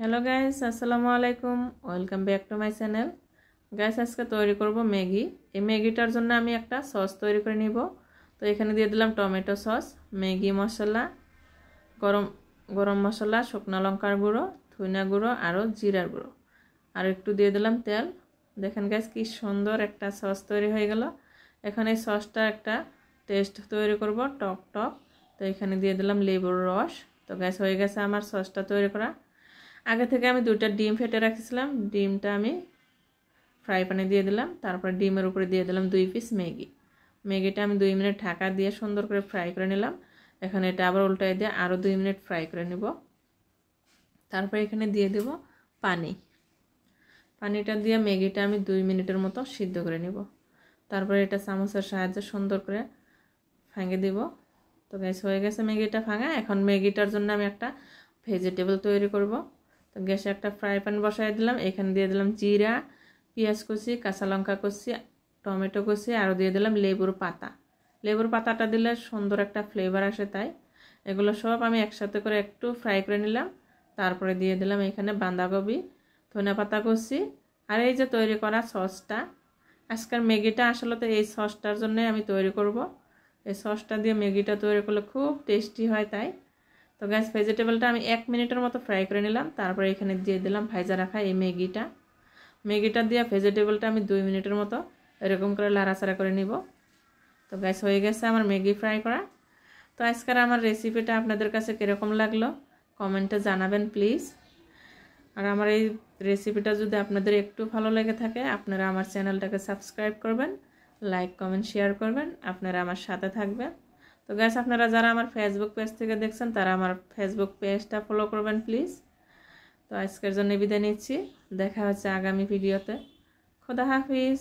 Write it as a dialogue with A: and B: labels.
A: Hello guys, আসসালামু আলাইকুম। Welcome back to my channel. Guys, আজকে তৈরি করব ম্যাগি। এই ম্যাগিটার জন্য আমি একটা সস তৈরি করে নিব। তো এখানে দিয়ে দিলাম টমেটো সস, ম্যাগি মশলা, গরম গরম মশলা, শুকনো লঙ্কার গুঁড়ো, ধনিয়া গুঁড়ো আর জিরার গুঁড়ো, আর একটু দিয়ে দিলাম তেল। দেখেন গাইস, কি সুন্দর একটা সস তৈরি হয়ে গেল। এখন এই সসটা একটা টেস্ট তৈরি করব, টক টক। তো এখানে দিয়ে দিলাম লেবুর রস। তো গাইস, হয়ে গেছে আমার সসটা তৈরি করা। আগে থেকে আমি 2টা ডিম ফেটে রাখছিলাম, ডিমটা আমি ফ্রাই প্যানে দিয়ে দিলাম। তারপর ডিমের উপরে দিয়ে দিলাম 2 পিস ম্যাগি। ম্যাগিটা আমি 2 মিনিট ঢাকা দিয়ে সুন্দর করে ফ্রাই করে নিলাম। এখন এটা আবার উল্টাই দিয়ে আরও 2 মিনিট ফ্রাই করে নেব। তারপর এখানে দিয়ে দেব পানিটা দিয়ে ম্যাগিটা আমি 2 মিনিটের মতো সিদ্ধ করে নেব। তারপর এটা চামচের সাহায্যে সুন্দর করে ভাঙে দেব। তো গ্যাস হয়ে গেছে ম্যাগিটা ভাঙা। এখন ম্যাগিটার জন্য আমি একটা ভেজিটেবল তৈরি করব। তো গ্যাসে একটা ফ্রাই প্যান বসাই দিলাম। এখানে দিয়ে দিলাম জিরা, পেঁয়াজ কুচি, কাঁচা লঙ্কা কুচি, টমেটো কুচি, আর দিয়ে দিলাম লেবুর পাতা। লেবুর পাতাটা দিলে সুন্দর একটা ফ্লেভার আসে, তাই এগুলো সব আমি একসাথে করে একটু ফ্রাই করে নিলাম। তারপরে দিয়ে দিলাম এখানে বাঁধাকপি, ধনিয়া পাতা কুচি, আর এই যে তৈরি করা সসটা। আজকের ম্যাগিটা আসলে তো এই সসটার জন্যই আমি তৈরি করব। এই সসটা দিয়ে ম্যাগিটা তৈরি করলে খুব টেস্টি হয়, তাই। তো গ্যাস ভেজিটেবলটা আমি 1 মিনিটের মতো ফ্রাই করে নিলাম। তারপরে এখানে দিয়ে দিলাম ভাজা রাখা এই ম্যাগিটা দিয়ে ভেজিটেবলটা আমি 2 মিনিটের মতো এরকম করে লাড়াচাড়া করে নিব। তো গ্যাস হয়ে গেছে আমার ম্যাগি ফ্রাই করা। তো আজকের আমার রেসিপিটা আপনাদের কাছে কীরকম লাগলো কমেন্টে জানাবেন প্লিজ। আর আমার এই রেসিপিটা যদি আপনাদের একটু ভালো লেগে থাকে, আপনারা আমার চ্যানেলটাকে সাবস্ক্রাইব করবেন, লাইক কমেন্ট শেয়ার করবেন, আপনারা আমার সাথে থাকবেন। তো গাইস, আপনারা যারা আমার ফেসবুক পেজ থেকে দেখছেন তারা আমার ফেসবুক পেজটা ফলো করবেন প্লিজ। তো আজকের জন্য বিদায় নিচ্ছি, দেখা হচ্ছে আগামী ভিডিওতে। খোদা হাফিজ।